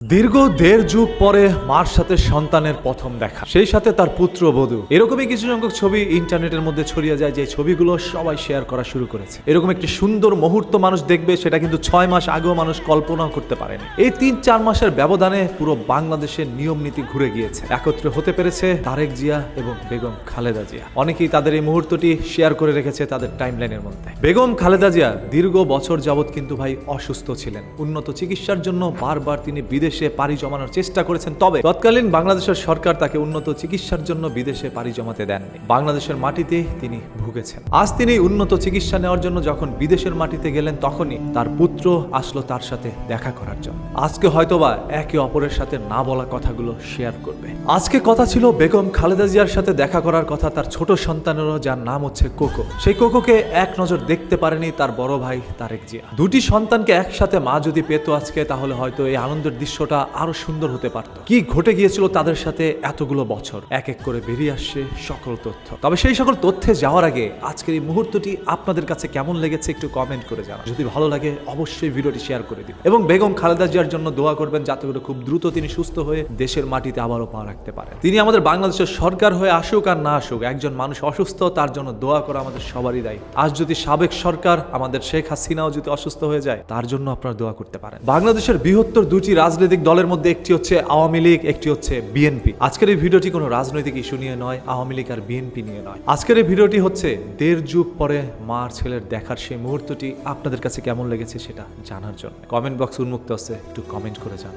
দীর্ঘ ১.৫ যুগ পরে মার সাথে সন্তানের প্রথম দেখা, সেই সাথে তার পুত্রবধূ। এরকমই কিছু সংখ্যক ছবি ইন্টারনেটের মধ্যে ছড়িয়ে যায়, যে ছবিগুলো সবাই শেয়ার করা শুরু করেছে। এরকম একটি সুন্দর মুহূর্ত মানুষ দেখবে, সেটা কিন্তু ৬ মাস আগেও মানুষ কল্পনাও করতে পারেনি। এই ৩-৪ মাসের ব্যবধানে পুরো বাংলাদেশের নিয়ম নীতি ঘুরে গিয়েছে। একত্রে হতে পেরেছে তারেক জিয়া এবং বেগম খালেদা জিয়া। অনেকেই তাদের এই মুহূর্তটি শেয়ার করে রেখেছে তাদের টাইমলাইনের মধ্যে। বেগম খালেদা জিয়া দীর্ঘ বছর যাবৎ কিন্তু ভাই অসুস্থ ছিলেন। উন্নত চিকিৎসার জন্য বারবার তিনি বিদেশে পাড়ি জমানোর চেষ্টা করেছেন, তবে তৎকালীন বাংলাদেশের সরকার তাকে উন্নত চিকিৎসার জন্য বিদেশে পাড়ি জমাতে দেননি। বাংলাদেশের মাটিতে তিনি ভুগেছেন। আজ তিনি উন্নত চিকিৎসা নেওয়ার জন্য যখন বিদেশের মাটিতে গেলেন, তখনই তার পুত্র আসলো তার সাথে দেখা করার জন্য। আজকে হয়তোবা একে অপরের সাথে না বলা কথাগুলো শেয়ার করবে। আজকে কথা ছিল বেগম খালেদা জিয়ার সাথে দেখা করার কথা তার ছোট সন্তানেরও, যার নাম হচ্ছে কোকো। সেই কোকোকে এক নজর দেখতে পারেনি তার বড় ভাই তারেক জিয়া। দুটি সন্তানকে একসাথে মা যদি পেত আজকে, তাহলে হয়তো এই আনন্দের দৃশ্যটা আরো সুন্দর হতে পারত। কি ঘটে গিয়েছিল তাদের সাথে এতগুলো বছর, এক এক করে বেরিয়ে আসছে সকল তথ্য। তবে সেই সকল তথ্যে যাওয়ার আগে আজকের এই মুহূর্তটি আপনাদের কাছে কেমন লেগেছে একটু কমেন্ট করে জানান। যদি ভালো লাগে অবশ্যই ভিডিওটি শেয়ার করে দিন এবং বেগম খালেদা জিয়ার জন্য দোয়া করবেন, যাতে করে খুব দ্রুত তিনি সুস্থ হয়ে দেশের মাটিতে আবারও পা রাখতে পারেন। তিনি আমাদের বাংলাদেশের সরকার হয়ে আসুক আর না আসুক, একজন মানুষ অসুস্থ, তার জন্য দোয়া করা আমাদের সবারই দায়ী। আজ যদি সাবেক সরকার আমাদের শেখ হাসিনাও যদি অসুস্থ হয়ে যায়, তার জন্য আপনারা দোয়া করতে পারেন। বাংলাদেশের বৃহত্তর দুটি রাজনৈতিক দলের মধ্যে একটি হচ্ছে আওয়ামী লীগ, একটি হচ্ছে বিএনপি। আজকের এই ভিডিওটি কোনো রাজনৈতিক ইস্যু নিয়ে নয়, আওয়ামী লীগ আর বিএনপি নিয়ে নয়। আজকের এই ভিডিওটি হচ্ছে ১.৫ যুগ পরে মার ছেলের দেখার সেই মুহূর্তটি আপনাদের কাছে কেমন লেগেছে সেটা জানার জন্য। কমেন্ট বক্স উন্মুক্ত আছে, একটু কমেন্ট করে জানান।